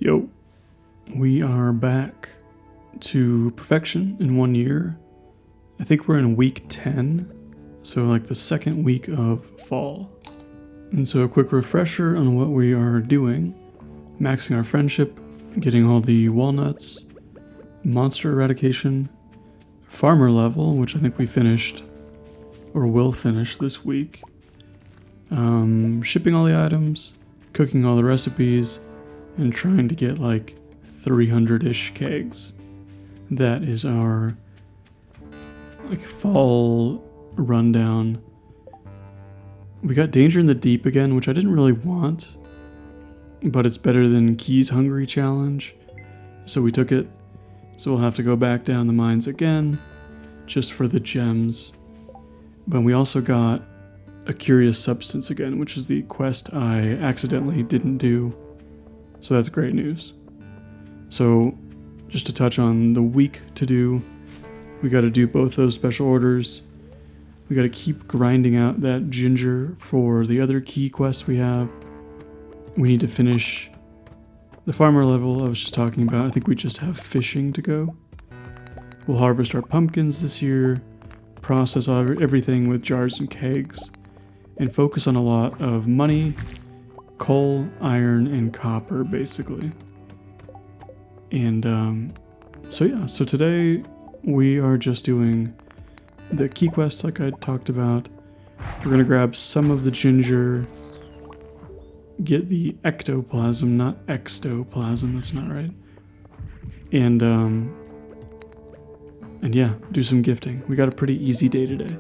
Yo, we are back to perfection in 1 year. I think we're in week 10, so like the second week of fall. And so a quick refresher on what we are doing. Maxing our friendship, getting all the walnuts, monster eradication, farmer level, which I think we finished, or will finish this week. Shipping all the items, cooking all the recipes, and trying to get like 300-ish kegs. That is our like fall rundown. We got Danger in the Deep again, which I didn't really want, but it's better than Key's Hungry Challenge, so we took it. So we'll have to go back down the mines again, just for the gems. But we also got a Curious Substance again, which is the quest I accidentally didn't do. So that's great news. So just to touch on the week to do, we got to do both those special orders. We got to keep grinding out that ginger for the other key quests we have. We need to finish the farmer level I was just talking about. I think we just have fishing to go. We'll harvest our pumpkins this year, process everything with jars and kegs, and focus on a lot of money, coal, iron, and copper, basically. And so today we are just doing the key quests like I talked about. We're going to grab some of the ginger, get the ectoplasm, not extoplasm, that's not right. And yeah, do some gifting. We got a pretty easy day today.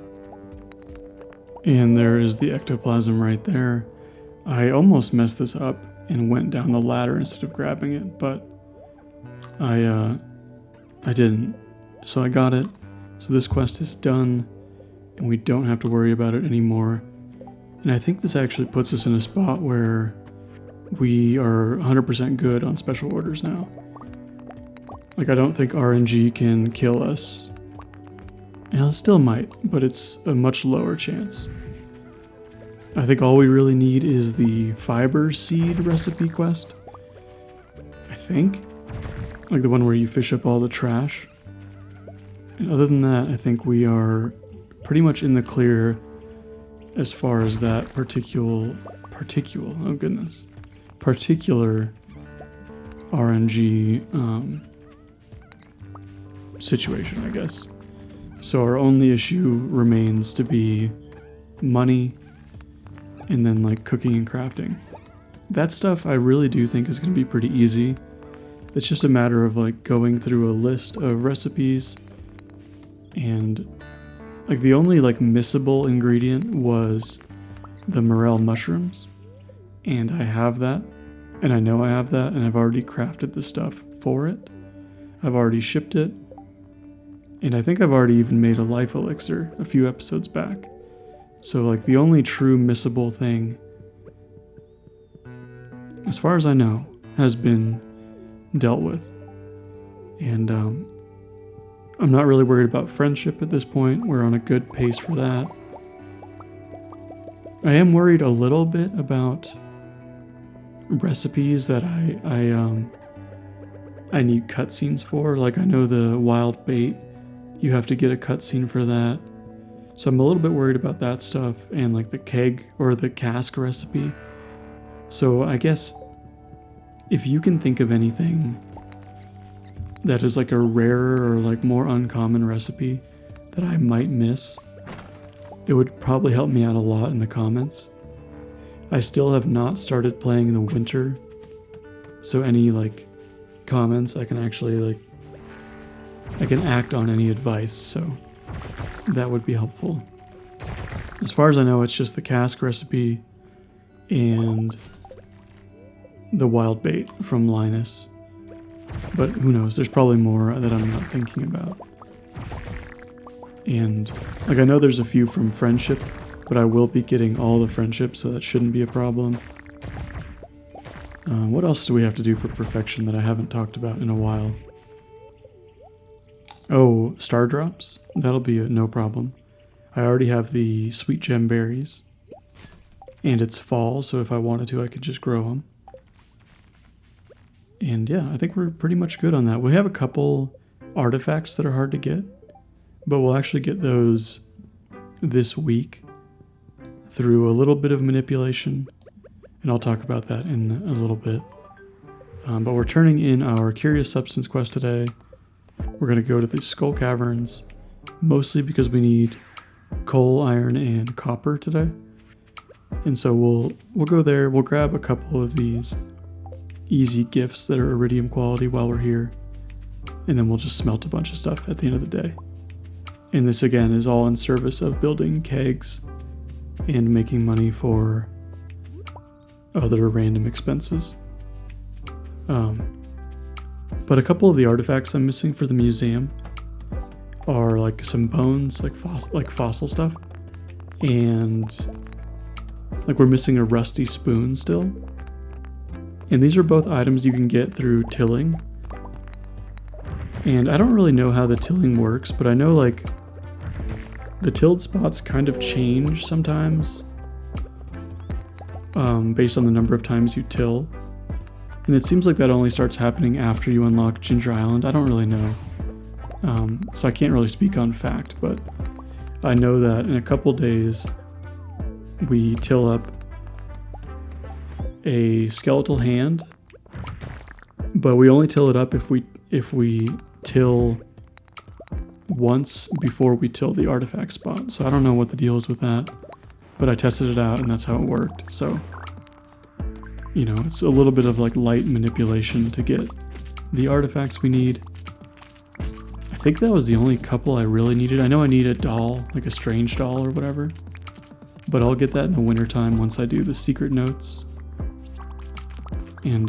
And there is the ectoplasm right there. I almost messed this up and went down the ladder instead of grabbing it, but I didn't. So I got it. So this quest is done, and we don't have to worry about it anymore. And I think this actually puts us in a spot where we are 100% good on special orders now. Like, I don't think RNG can kill us. And it still might, but it's a much lower chance. I think all we really need is the fiber seed recipe quest. I think. Like the one where you fish up all the trash. And other than that, I think we are pretty much in the clear as far as that particular RNG situation, I guess. So our only issue remains to be money, and then like cooking and crafting. That stuff I really do think is going to be pretty easy. It's just a matter of like going through a list of recipes, and like the only like missable ingredient was the morel mushrooms, and I have that, and I know I have that, and I've already crafted the stuff for it. I've already shipped it, and I think I've already even made a life elixir a few episodes back. So like the only true missable thing, as far as I know, has been dealt with. And I'm not really worried about friendship at this point. We're on a good pace for that. I am worried a little bit about recipes that I need cutscenes for. Like I know the wild bait, you have to get a cutscene for that. So I'm a little bit worried about that stuff and like the keg or the cask recipe. So I guess if you can think of anything that is like a rarer or like more uncommon recipe that I might miss, it would probably help me out a lot in the comments. I still have not started playing in the winter, so any like comments I can actually like, I can act on any advice, so that would be helpful. As far as I know, it's just the cask recipe and the wild bait from Linus. But who knows, there's probably more that I'm not thinking about. And like I know there's a few from friendship, but I will be getting all the friendship, so that shouldn't be a problem. What else do we have to do for perfection that I haven't talked about in a while? Oh, star drops? That'll be no problem. I already have the sweet gem berries. And it's fall, so if I wanted to, I could just grow them. And yeah, I think we're pretty much good on that. We have a couple artifacts that are hard to get, but we'll actually get those this week through a little bit of manipulation, and I'll talk about that in a little bit. But we're turning in our Curious Substance quest today. We're going to go to the Skull Caverns, mostly because we need coal, iron, and copper today. And so we'll go there, we'll grab a couple of these easy gifts that are iridium quality while we're here, and then we'll just smelt a bunch of stuff at the end of the day. And this again is all in service of building kegs and making money for other random expenses. But a couple of the artifacts I'm missing for the museum are like some bones, like fossil stuff, and like we're missing a rusty spoon still. And these are both items you can get through tilling. And I don't really know how the tilling works, but I know like the tilled spots kind of change sometimes based on the number of times you till. And it seems like that only starts happening after you unlock Ginger Island. I don't really know. So I can't really speak on fact, but I know that in a couple days we till up a skeletal hand, but we only till it up if we till once before we till the artifact spot. So I don't know what the deal is with that, but I tested it out and that's how it worked. So, you know, it's a little bit of like light manipulation to get the artifacts we need. I think that was the only couple I really needed. I know I need a doll, like a strange doll or whatever, but I'll get that in the wintertime once I do the secret notes. And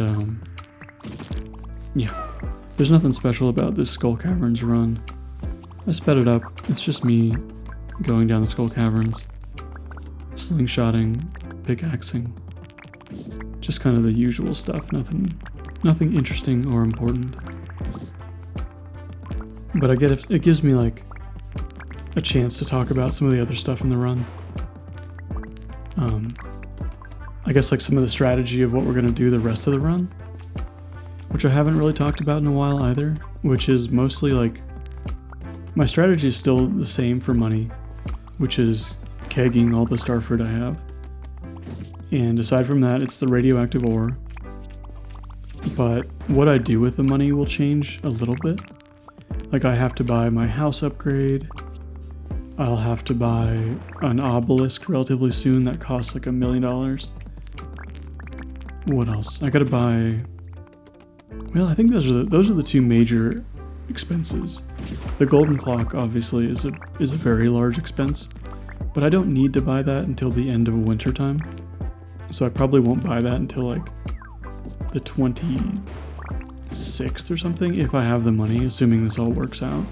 yeah, there's nothing special about this Skull Caverns run. I sped it up. It's just me going down the Skull Caverns, slingshotting, pickaxing, just kind of the usual stuff. Nothing interesting or important. But I get it gives me like a chance to talk about some of the other stuff in the run. I guess like some of the strategy of what we're going to do the rest of the run, which I haven't really talked about in a while either, which is mostly like my strategy is still the same for money, which is kegging all the starfruit I have. And aside from that, it's the radioactive ore. But what I do with the money will change a little bit. Like I have to buy my house upgrade. I'll have to buy an obelisk relatively soon that costs like $1 million. What else? I gotta buy... Well, I think those are the two major expenses. The golden clock obviously is a very large expense, but I don't need to buy that until the end of winter time. So I probably won't buy that until like the 26th or something if I have the money, assuming this all works out.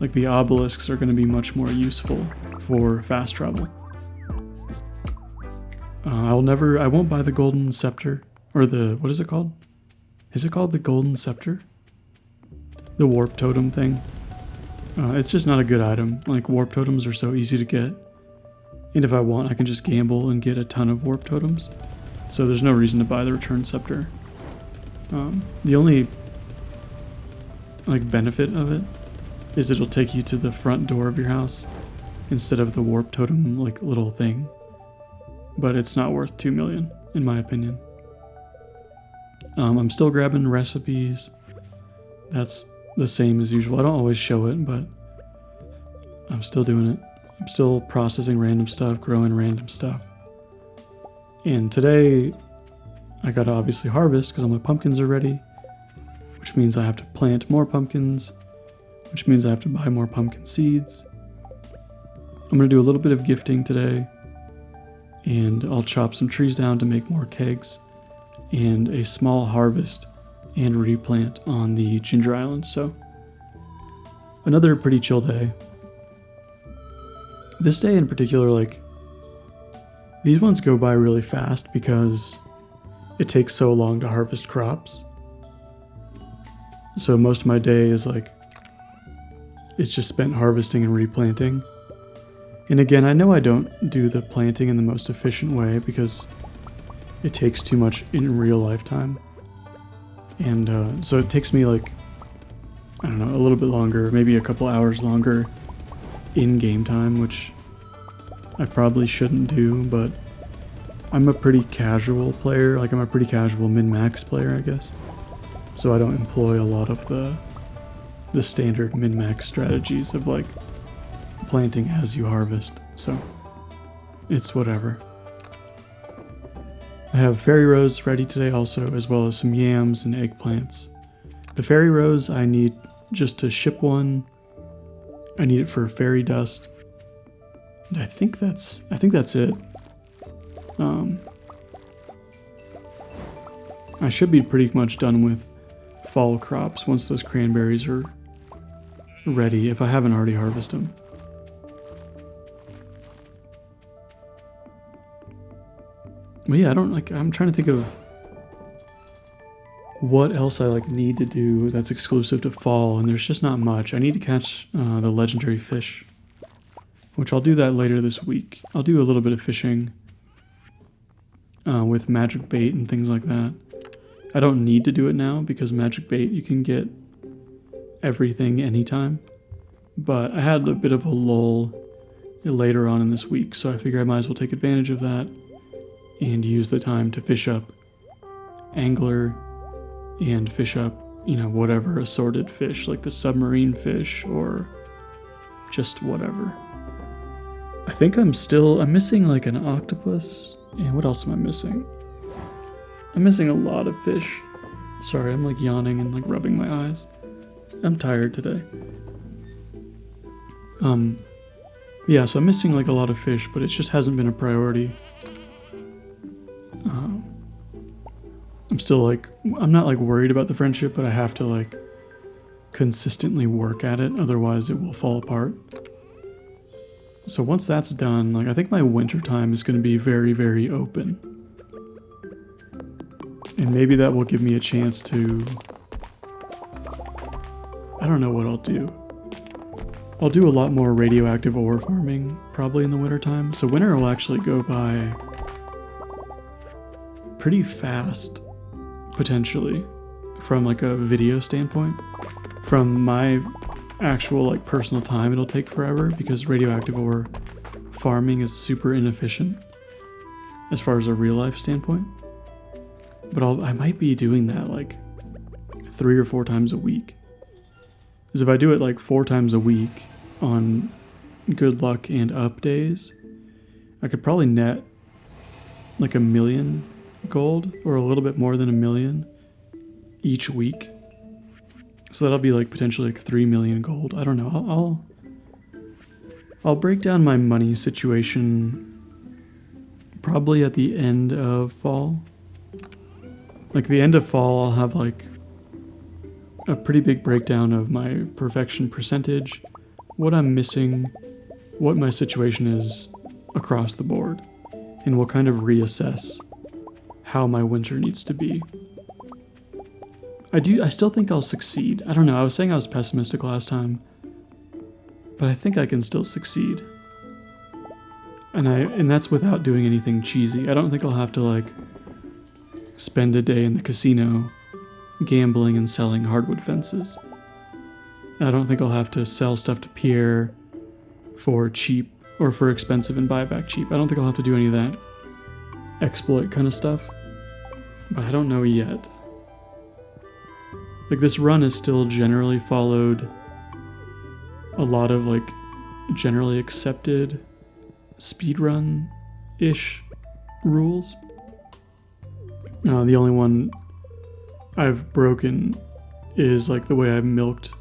Like the obelisks are going to be much more useful for fast travel. I won't buy the golden scepter, or what is it called? Is it called the golden scepter? The warp totem thing. It's just not a good item. Like warp totems are so easy to get. And if I want, I can just gamble and get a ton of warp totems. So there's no reason to buy the return scepter. The only like benefit of it is it'll take you to the front door of your house instead of the warp totem like little thing. But it's not worth 2 million in my opinion. I'm still grabbing recipes. That's the same as usual. I don't always show it, but I'm still doing it. I'm still processing random stuff, growing random stuff. And today I gotta obviously harvest because all my pumpkins are ready, which means I have to plant more pumpkins, which means I have to buy more pumpkin seeds. I'm gonna do a little bit of gifting today, and I'll chop some trees down to make more kegs, and a small harvest and replant on the Ginger Island. So another pretty chill day. This day in particular, like, these ones go by really fast because it takes so long to harvest crops. So most of my day is like, it's just spent harvesting and replanting. And again, I know I don't do the planting in the most efficient way because it takes too much in real life time. And so it takes me like, I don't know, a little bit longer, maybe a couple hours longer in game time, which I probably shouldn't do, but I'm a pretty casual player. Like, I'm a pretty casual min-max player, I guess. So I don't employ a lot of the standard min-max strategies of like planting as you harvest. So it's whatever. I have fairy rose ready today also, as well as some yams and eggplants. The fairy rose I need just to ship one. I need it for fairy dust. And I think that's it. I should be pretty much done with fall crops once those cranberries are ready, if I haven't already harvested them. But yeah, I'm trying to think of what else I need to do that's exclusive to fall, and there's just not much. I need to catch the legendary fish, which I'll do that later this week. I'll do a little bit of fishing with magic bait and things like that. I don't need to do it now because magic bait, you can get everything anytime. But I had a bit of a lull later on in this week, so I figure I might as well take advantage of that and use the time to fish up angler and fish up, whatever assorted fish, like the submarine fish or just whatever. I think I'm missing like an octopus. And what else am I missing? I'm missing a lot of fish. Sorry, I'm like yawning and like rubbing my eyes. I'm tired today. Yeah, so I'm missing like a lot of fish, but it just hasn't been a priority. I'm not like worried about the friendship, but I have to like consistently work at it, otherwise it will fall apart. So once that's done, I think my winter time is going to be very, very open. And maybe that will give me a chance to... I don't know what I'll do. I'll do a lot more radioactive ore farming, probably in the wintertime. So winter will actually go by pretty fast, potentially, from like a video standpoint. From my actual personal time, it'll take forever because radioactive ore farming is super inefficient as far as a real life standpoint. But I might be doing that 3 or 4 times a week. Because if I do it 4 times a week on good luck and up days, I could probably net $1 million gold, or a little bit more than $1 million each week. So that'll be potentially 3 million gold. I don't know. I'll break down my money situation probably at the end of fall. The end of fall, I'll have a pretty big breakdown of my perfection percentage, what I'm missing, what my situation is across the board, and we'll kind of reassess how my winter needs to be. I still think I'll succeed. I don't know, I was saying I was pessimistic last time, but I think I can still succeed. And that's without doing anything cheesy. I don't think I'll have to spend a day in the casino gambling and selling hardwood fences. I don't think I'll have to sell stuff to Pierre for cheap or for expensive and buy it back cheap. I don't think I'll have to do any of that exploit kind of stuff, but I don't know yet. This run has still generally followed a lot of generally accepted speedrun-ish rules. The only one I've broken is the way I've milked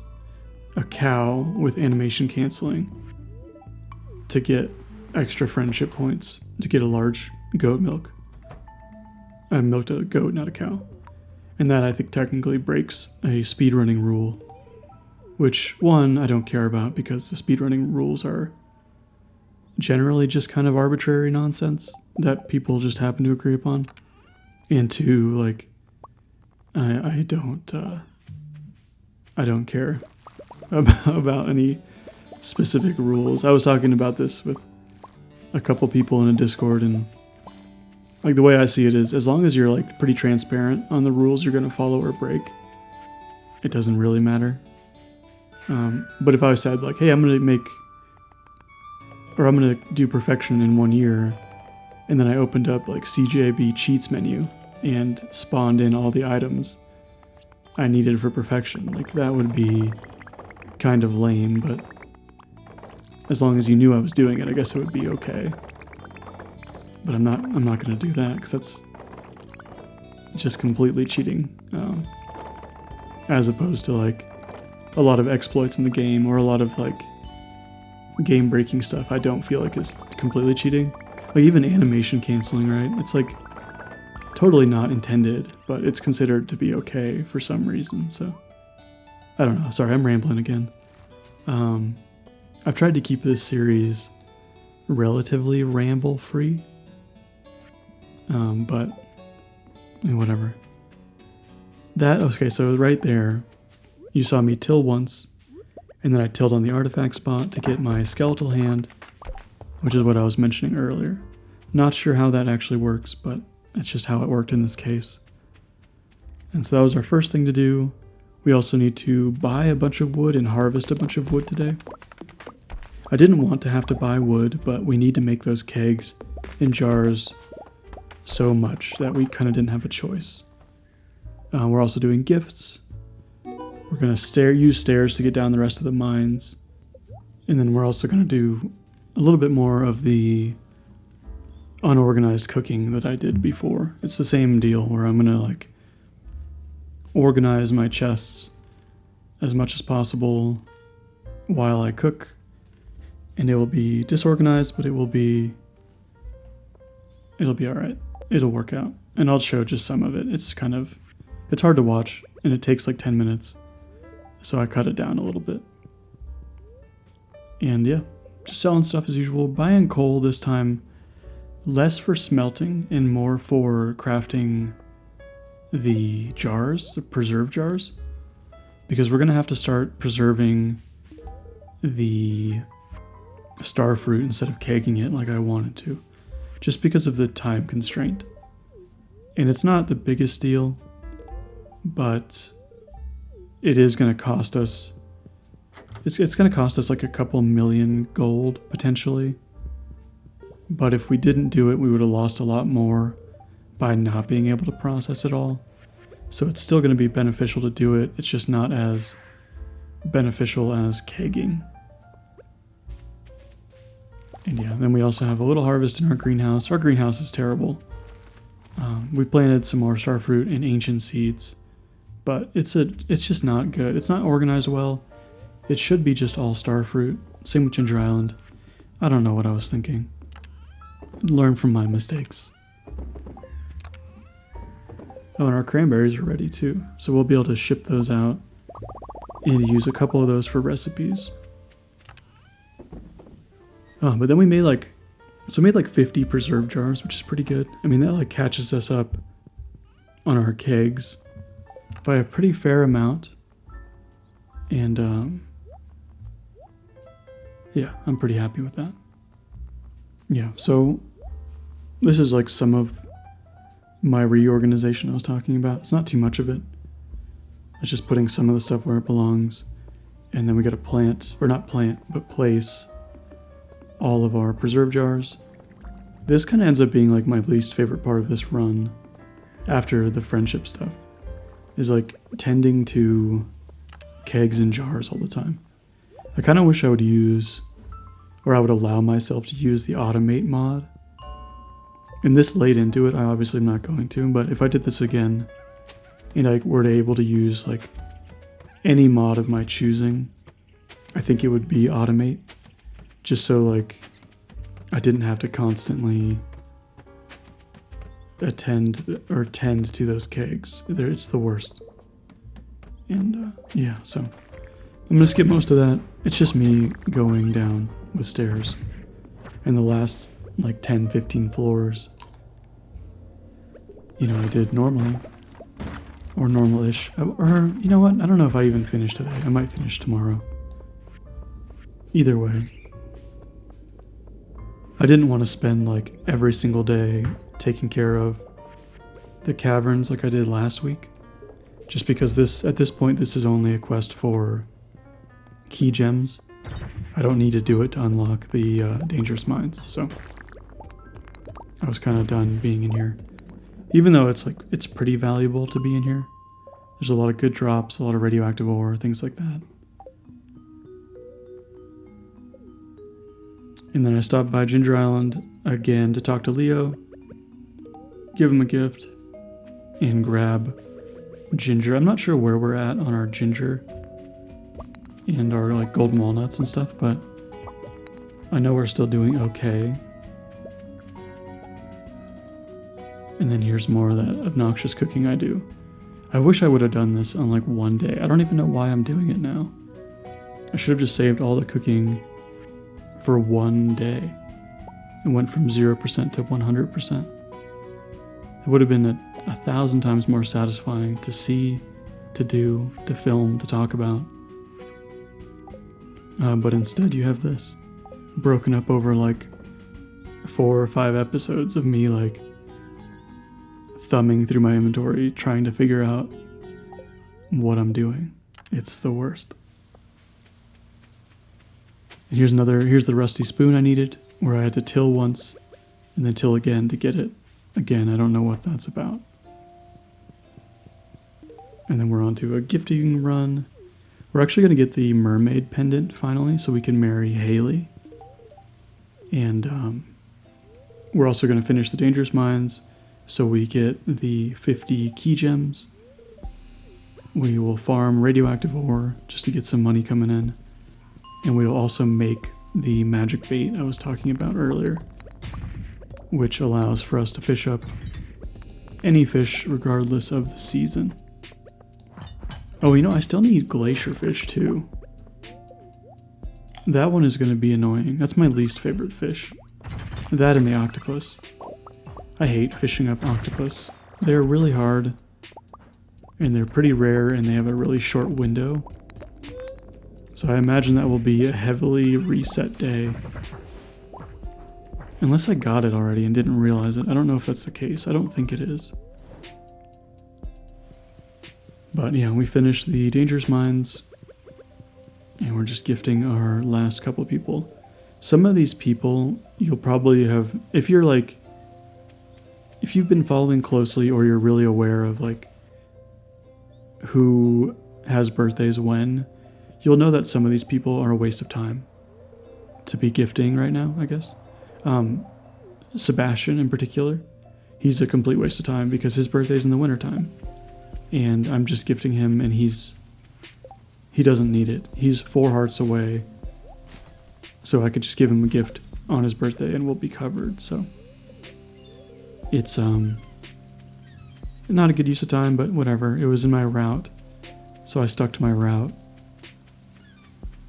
a cow with animation canceling to get extra friendship points to get a large goat milk. I milked a goat, not a cow. And that I think technically breaks a speedrunning rule, which one I don't care about because the speedrunning rules are generally just kind of arbitrary nonsense that people just happen to agree upon. And two, I don't care about any specific rules. I was talking about this with a couple people in a Discord, and Like the way I see it is, as long as you're like pretty transparent on the rules you're going to follow or break, it doesn't really matter. But if I said like, hey, I'm going to do perfection in 1 year, and then I opened up like CJB cheats menu and spawned in all the items I needed for perfection, like that would be kind of lame, but as long as you knew I was doing it, I guess it would be okay. But I'm not going to do that because that's just completely cheating, as opposed to like a lot of exploits in the game or a lot of like game breaking stuff I don't feel like is completely cheating. Like even animation canceling, right? It's like totally not intended, but it's considered to be okay for some reason. So I don't know. Sorry, I'm rambling again. I've tried to keep this series relatively ramble free. But I mean, whatever. Okay, so right there, you saw me till once, and then I tilled on the artifact spot to get my skeletal hand, which is what I was mentioning earlier. Not sure how that actually works, but it's just how it worked in this case. And so that was our first thing to do. We also need to buy a bunch of wood and harvest a bunch of wood today. I didn't want to have to buy wood, but we need to make those kegs and jars so much that we kind of didn't have a choice. We're also doing gifts. We're going to use stairs to get down the rest of the mines. And then we're also going to do a little bit more of the unorganized cooking that I did before. It's the same deal where I'm going to like organize my chests as much as possible while I cook. And it will be disorganized, but it'll be alright. It'll work out. And I'll show just some of it. It's hard to watch, and it takes like 10 minutes. So I cut it down a little bit. And yeah, just selling stuff as usual. Buying coal this time, less for smelting and more for crafting the jars, the preserve jars. Because we're going to have to start preserving the star fruit instead of kegging it like I wanted to. Just because of the time constraint. And it's not the biggest deal, but it is going to cost us, it's going to cost us like a couple million gold, potentially. But if we didn't do it, we would have lost a lot more by not being able to process it all. So it's still going to be beneficial to do it, it's just not as beneficial as kegging. And yeah, then we also have a little harvest in our greenhouse. Our greenhouse is terrible. We planted some more starfruit and ancient seeds, but it's just not good. It's not organized well. It should be just all starfruit. Same with Ginger Island. I don't know what I was thinking. Learn from my mistakes. Oh, and our cranberries are ready too, so we'll be able to ship those out and use a couple of those for recipes. But then we made like 50 preserve jars, which is pretty good. I mean, that like catches us up on our kegs by a pretty fair amount. And yeah, I'm pretty happy with that. Yeah, so this is like some of my reorganization I was talking about. It's not too much of it. It's just putting some of the stuff where it belongs. And then we got to place all of our preserve jars. This kind of ends up being like my least favorite part of this run after the friendship stuff, is like tending to kegs and jars all the time. I kind of wish I would allow myself to use the automate mod. And this late into it, I obviously am not going to, but if I did this again and I were able to use like any mod of my choosing, I think it would be automate. Just so like I didn't have to constantly tend to those kegs. It's the worst. And yeah, so I'm gonna skip most of that. It's just me going down with stairs. And the last like 10-15 floors, I did normally. Or normal-ish. Or, you know what? I don't know if I even finished today. I might finish tomorrow. Either way. I didn't want to spend like every single day taking care of the caverns like I did last week. Just because at this point, this is only a quest for key gems. I don't need to do it to unlock the dangerous mines, so I was kind of done being in here. Even though it's pretty valuable to be in here. There's a lot of good drops, a lot of radioactive ore, things like that. And then I stopped by Ginger Island again to talk to Leo, give him a gift, and grab ginger. I'm not sure where we're at on our ginger and our like golden walnuts and stuff, but I know we're still doing okay. And then here's more of that obnoxious cooking I do. I wish I would have done this on like one day. I don't even know why I'm doing it now. I should have just saved all the cooking for one day and went from 0% to 100%. It would have been 1,000 times more satisfying to see, to do, to film, to talk about. But instead you have this broken up over like 4 or 5 episodes of me like thumbing through my inventory trying to figure out what I'm doing. It's the worst. And here's the rusty spoon I needed, where I had to till once and then till again to get it. Again, I don't know what that's about. And then we're on to a gifting run. We're actually going to get the mermaid pendant finally, so we can marry Haley. And we're also going to finish the dangerous mines, so we get the 50 key gems. We will farm radioactive ore just to get some money coming in. And we will also make the magic bait I was talking about earlier, which allows for us to fish up any fish regardless of the season. Oh, I still need glacier fish too. That one is going to be annoying. That's my least favorite fish. That and the octopus. I hate fishing up octopus. They're really hard, and they're pretty rare, and they have a really short window. So I imagine that will be a heavily reset day. Unless I got it already and didn't realize it. I don't know if that's the case. I don't think it is. But yeah, we finished the dangerous mines, and we're just gifting our last couple people. Some of these people you'll probably have, if you've been following closely or you're really aware of like who has birthdays when, you'll know that some of these people are a waste of time to be gifting right now, I guess. Sebastian in particular, he's a complete waste of time because his birthday's in the wintertime. And I'm just gifting him, and he doesn't need it. He's 4 hearts away, so I could just give him a gift on his birthday and we'll be covered. So it's not a good use of time, but whatever. It was in my route, so I stuck to my route.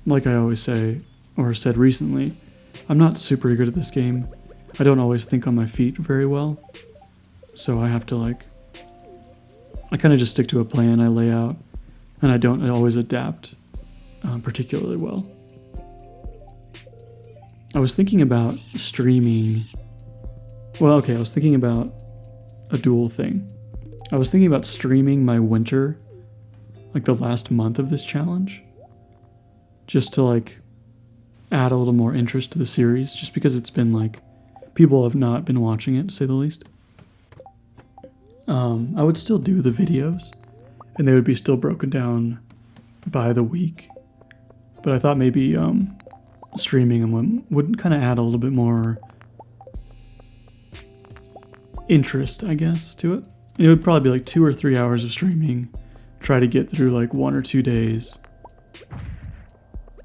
Like I always say, or said recently, I'm not super good at this game. I don't always think on my feet very well, so I have to I kind of just stick to a plan I lay out, and I don't always adapt particularly well. I was thinking about streaming. Well, okay, I was thinking about a dual thing. I was thinking about streaming my winter, like the last month of this challenge, just to add a little more interest to the series, just because it's been people have not been watching it, to say the least. I would still do the videos, and they would be still broken down by the week. But I thought maybe streaming them would kind of add a little bit more interest, I guess, to it. And it would probably be 2 or 3 hours of streaming, try to get through 1 or 2 days.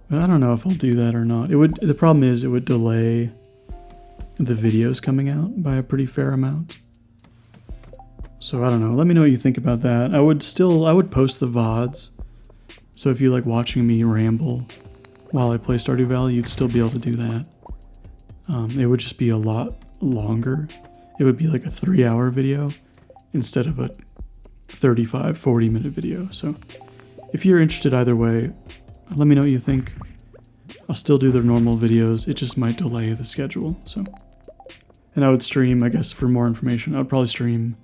But I don't know if I'll do that or not. The problem is it would delay the videos coming out by a pretty fair amount. So I don't know. Let me know what you think about that. I would post the VODs. So if you like watching me ramble while I play Stardew Valley, you'd still be able to do that. It would just be a lot longer. It would be a 3-hour video instead of a 35, 40-minute video. So if you're interested either way, let me know what you think. I'll still do the normal videos. It just might delay the schedule. So And I would stream, I guess, for more information, I would probably stream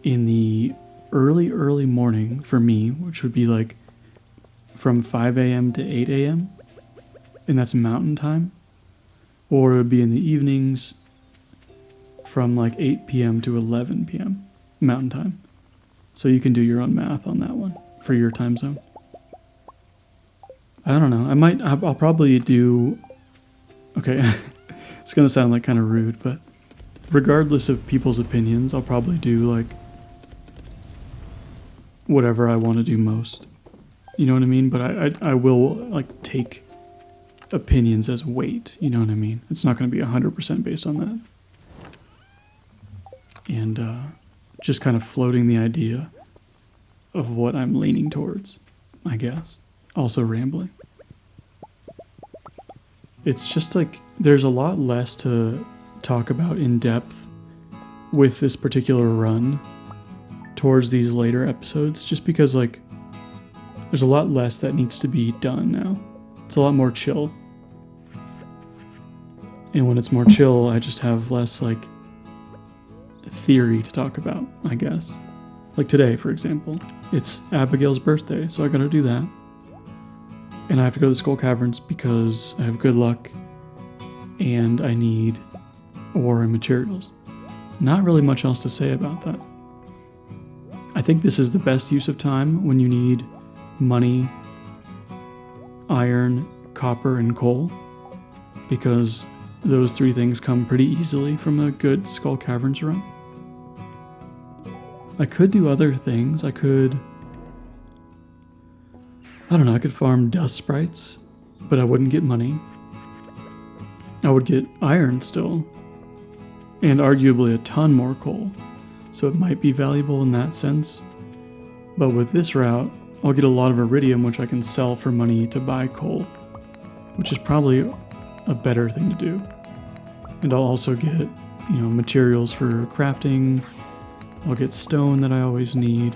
in the early morning for me, which would be like from 5 a.m. to 8 a.m. And that's mountain time. Or it would be in the evenings from like 8 p.m. to 11 p.m. mountain time. So you can do your own math on that one for your time zone. I don't know. I'll probably do, okay, it's going to sound like kind of rude, but regardless of people's opinions, I'll probably do like whatever I want to do most. You know what I mean? But I will like take opinions as weight. You know what I mean? It's not going to be 100% based on that. And just kind of floating the idea of what I'm leaning towards, I guess. Also rambling. It's just like there's a lot less to talk about in depth with this particular run towards these later episodes, just because like there's a lot less that needs to be done now. It's a lot more chill. And when it's more chill, I just have less like theory to talk about, I guess. Like today, for example, it's Abigail's birthday, so I gotta do that. And I have to go to the Skull Caverns because I have good luck and I need ore and materials. Not really much else to say about that. I think this is the best use of time when you need money, iron, copper, and coal, because those three things come pretty easily from a good Skull Caverns run. I could do other things. I could farm dust sprites, but I wouldn't get money. I would get iron still, and arguably a ton more coal, so it might be valuable in that sense. But with this route, I'll get a lot of iridium, which I can sell for money to buy coal, which is probably a better thing to do. And I'll also get, materials for crafting. I'll get stone that I always need.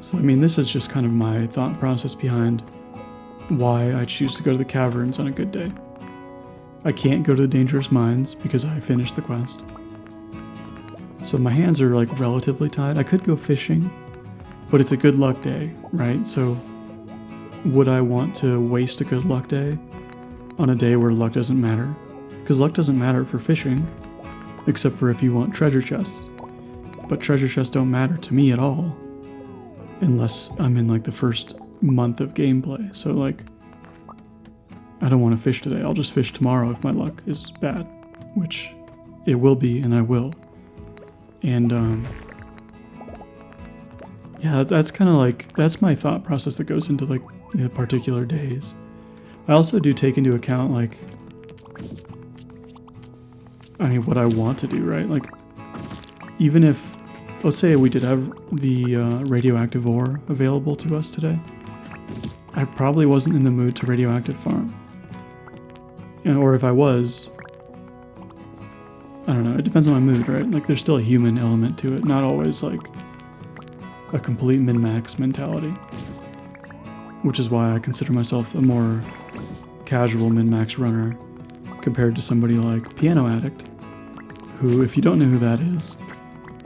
So, this is just kind of my thought process behind why I choose to go to the caverns on a good day. I can't go to the dangerous mines because I finished the quest. So my hands are like relatively tied. I could go fishing, but it's a good luck day, right? So would I want to waste a good luck day on a day where luck doesn't matter? Because luck doesn't matter for fishing, except for if you want treasure chests. But treasure chests don't matter to me at all, unless I'm in like the first month of gameplay. So like, I don't want to fish today. I'll just fish tomorrow if my luck is bad, which it will be, and I will. And yeah, that's kind of like, that's my thought process that goes into like the particular days. I also do take into account like, what I want to do, right? Like, even if, let's say we did have the radioactive ore available to us today, I probably wasn't in the mood to radioactive farm. Or if I was, I don't know, it depends on my mood, right? Like, there's still a human element to it, not always like a complete min-max mentality. Which is why I consider myself a more casual min-max runner compared to somebody like Piano Addict, who, if you don't know who that is,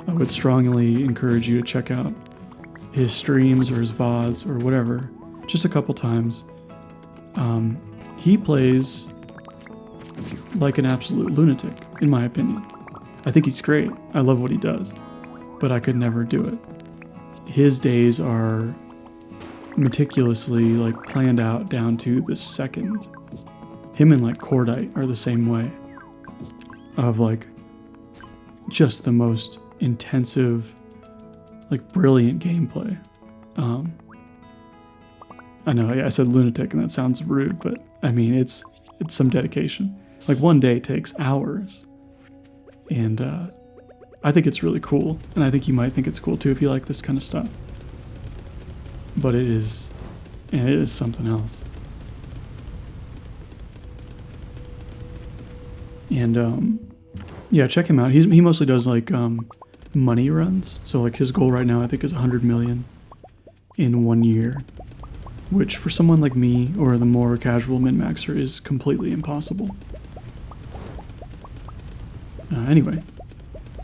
I would strongly encourage you to check out his streams or his VODs or whatever, just a couple times. He plays like an absolute lunatic, in my opinion. I think he's great. I love what he does, but I could never do it. His days are meticulously like planned out down to the second. Him and like Cordite are the same way, of like just the most intensive, like brilliant gameplay. I know I said lunatic and that sounds rude, but it's some dedication. Like, one day takes hours, and I think it's really cool, and I think you might think it's cool too if you like this kind of stuff. But it is something else. And yeah, check him out. He mostly does like money runs. So like his goal right now I think is 100 million in 1 year, which for someone like me or the more casual min-maxer is completely impossible. Anyway,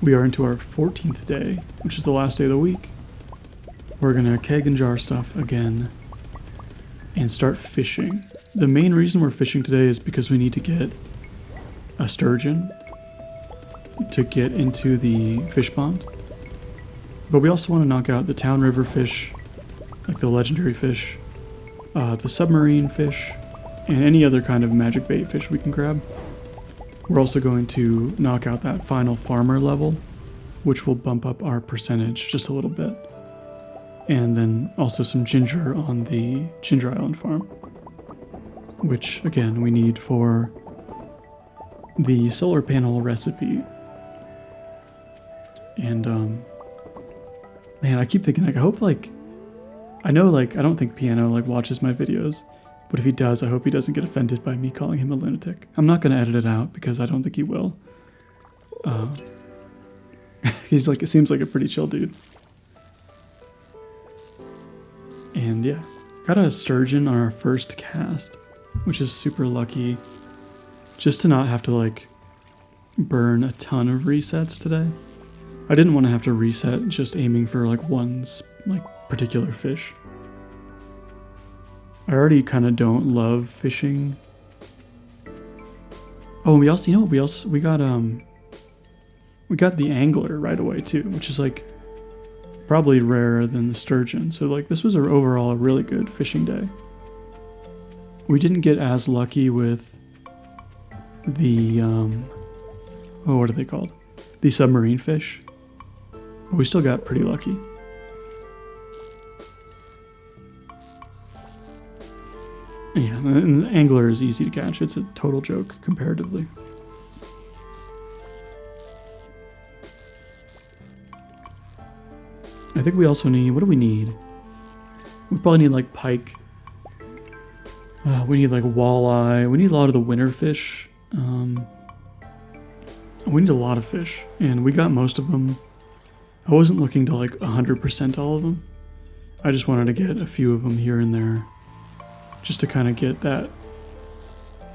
we are into our 14th day, which is the last day of the week. We're gonna keg and jar stuff again and start fishing. The main reason we're fishing today is because we need to get a sturgeon to get into the fish pond. But we also want to knock out the town river fish, like the legendary fish, the submarine fish, and any other kind of magic bait fish we can grab. We're also going to knock out that final farmer level, which will bump up our percentage just a little bit. And then also some ginger on the Ginger Island farm, which again we need for the solar panel recipe. And man, I keep thinking, like, I hope, like, I know, like, I don't think Piano, like, watches my videos, but if he does, I hope he doesn't get offended by me calling him a lunatic. I'm not going to edit it out because I don't think he will. He's like, it seems like a pretty chill dude. And yeah, got a sturgeon on our first cast, which is super lucky. Just to not have to, like, burn a ton of resets today. I didn't want to have to reset just aiming for, like, one, like, particular fish. I already kind of don't love fishing. Oh, and we also, you know what, we got the angler right away too, which is, like, probably rarer than the sturgeon. So, like, this was overall a really good fishing day. We didn't get as lucky with the, what are they called? The submarine fish. But we still got pretty lucky. Yeah, and the angler is easy to catch. It's a total joke comparatively. I think we also need, what do we need? We probably need, like, pike. We need, like, walleye. We need a lot of the winter fish. We need a lot of fish, and we got most of them. I wasn't looking to, like, 100% all of them. I just wanted to get a few of them here and there, just to kind of get that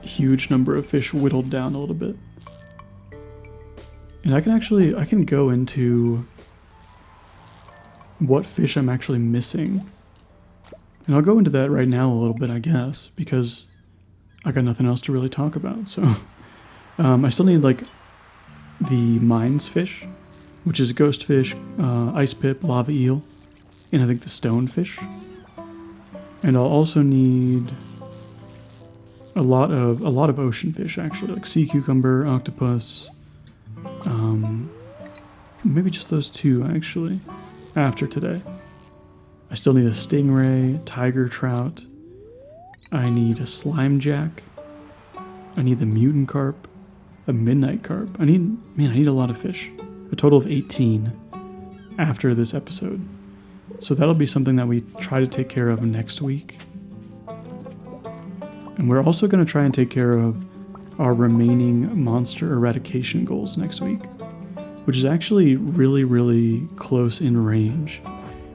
huge number of fish whittled down a little bit. And I can go into what fish I'm actually missing. And I'll go into that right now a little bit, I guess, because I got nothing else to really talk about. So I still need, like, the mines fish, which is ghost fish, ice pip, lava eel, and I think the stone fish. And I'll also need a lot of ocean fish, actually, like sea cucumber, octopus, maybe just those two, actually, after today. I still need a stingray, tiger trout. I need a slime jack. I need the mutant carp, a midnight carp. I need a lot of fish. A total of 18 after this episode. So that'll be something that we try to take care of next week. And we're also going to try and take care of our remaining monster eradication goals next week, which is actually really, really close in range.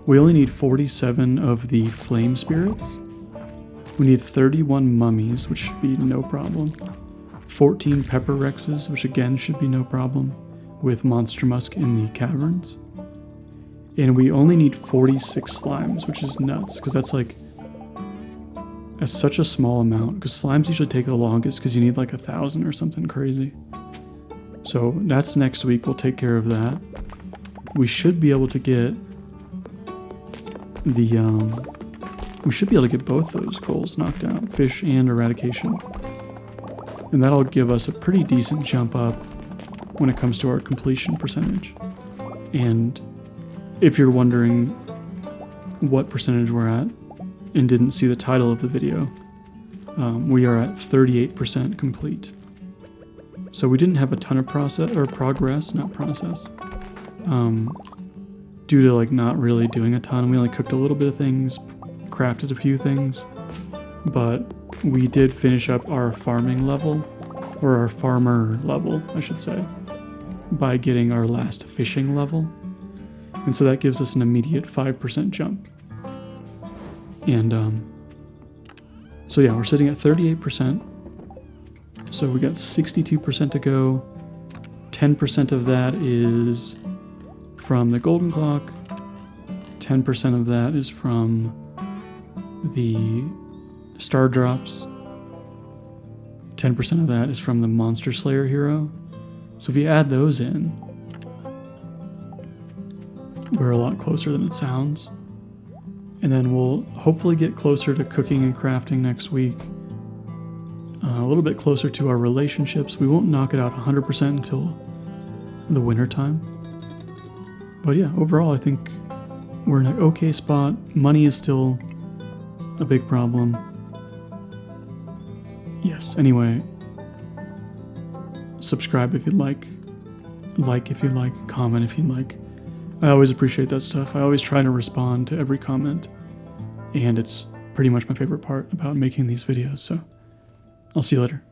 We only need 47 of the flame spirits. We need 31 mummies, which should be no problem. 14 pepper rexes, which again should be no problem, with monster musk in the caverns. And we only need 46 slimes, which is nuts, because that's such a small amount, because slimes usually take the longest because you need like 1,000 or something crazy. So that's next week. We'll take care of that. We should be able to get both those goals knocked out, fish and eradication. And that'll give us a pretty decent jump up when it comes to our completion percentage. And if you're wondering what percentage we're at and didn't see the title of the video, we are at 38% complete. So we didn't have a ton of progress, due to, like, not really doing a ton. We only cooked a little bit of things, crafted a few things, but we did finish up our farming level, or our farmer level, I should say, by getting our last fishing level. And so that gives us an immediate 5% jump. And so yeah, we're sitting at 38%. So we got 62% to go, 10% of that is from the golden clock, 10% of that is from the star drops, 10% of that is from the Monster Slayer hero. So if you add those in, we're a lot closer than it sounds. And then we'll hopefully get closer to cooking and crafting next week. A little bit closer to our relationships. We won't knock it out 100% until the winter time. But yeah, overall I think we're in an okay spot. Money is still a big problem. Yes, anyway, subscribe if you'd like if you'd like, comment if you'd like. I always appreciate that stuff. I always try to respond to every comment, and it's pretty much my favorite part about making these videos, so I'll see you later.